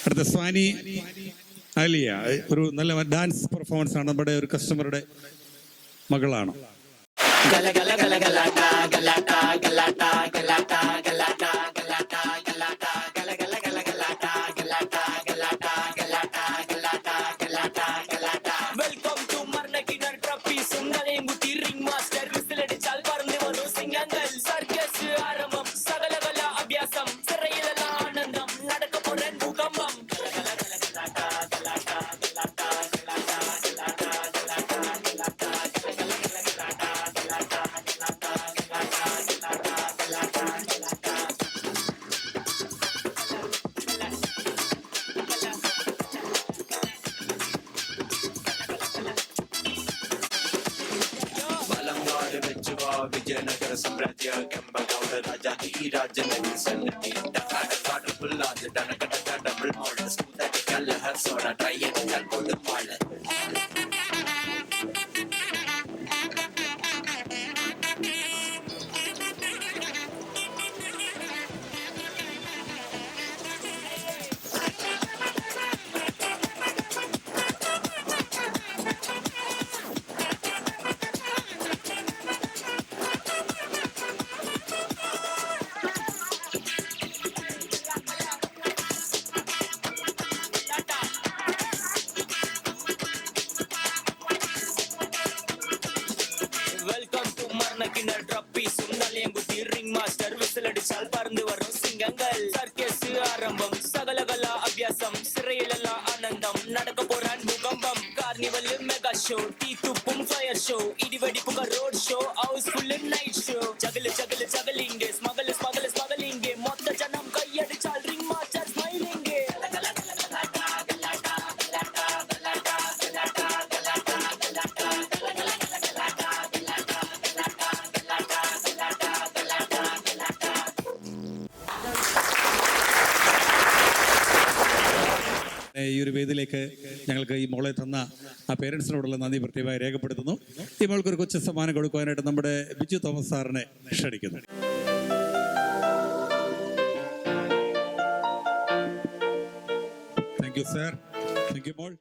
അടുത്ത സ്വാനി അലിയ, ഒരു നല്ല ഡാൻസ് പെർഫോമൻസ് ആണ്. നമ്മുടെ ഒരു കസ്റ്റമറുടെ മകളാണ്. ವಿಜಯನಗರ ಸಾಮ್ರಾಜ್ಯ ಕೆಂಪಗೌಡ ರಾಜ ಈ ರಾಜನಲ್ಲಿ ಸಂಗತಿ ಫುಲ್ಲಾದ ಡನಕಟ ಡಬಲ್ ಮಾಲ್ಟ್ ಸ್ಕೂತಟಿ ಕಲ್ಲ ಹರ್ಸೋಣ ಟ್ರೈಯನ್ನು ಕಲ್ಕೊಂಡು ಮಾಡ பறந்து வரும் சிங்கங்கள் சர்க்கஸ் ஆரம்பம் சகலகலா அபியாசம் சிறையிலெல்லாம் ஆனந்தம் நடக்க போறான் பூகம்பம் கார்னிவல் மெகா ஷோ டீ துப்பும் ஃபயர் ஷோ இடிவெடி புக road show house full night show ஜகலு ஜகலு ஜகலிங்கே ஸ்மகலு ஸ்மகலு ஸ்மகலிங்கே மொத்த ஜனம் கையடிச்சால் ரிங் மாஸ்டர் ஸ்மைலிங்கே ഈ ഒരു വേദിയിലേക്ക് ഞങ്ങൾക്ക് ഈ മോളെ തന്ന ആ പേരൻസിനോടുള്ള നന്ദി പ്രത്യേകമായി രേഖപ്പെടുത്തുന്നു. ഈ മോൾക്ക് ഒരു കൊച്ചു സമ്മാനം കൊടുക്കുവാനായിട്ട് നമ്മുടെ ബിജു തോമസ് സാറിനെ ക്ഷണിക്കുന്നു. Thank you sir. Thank you mall.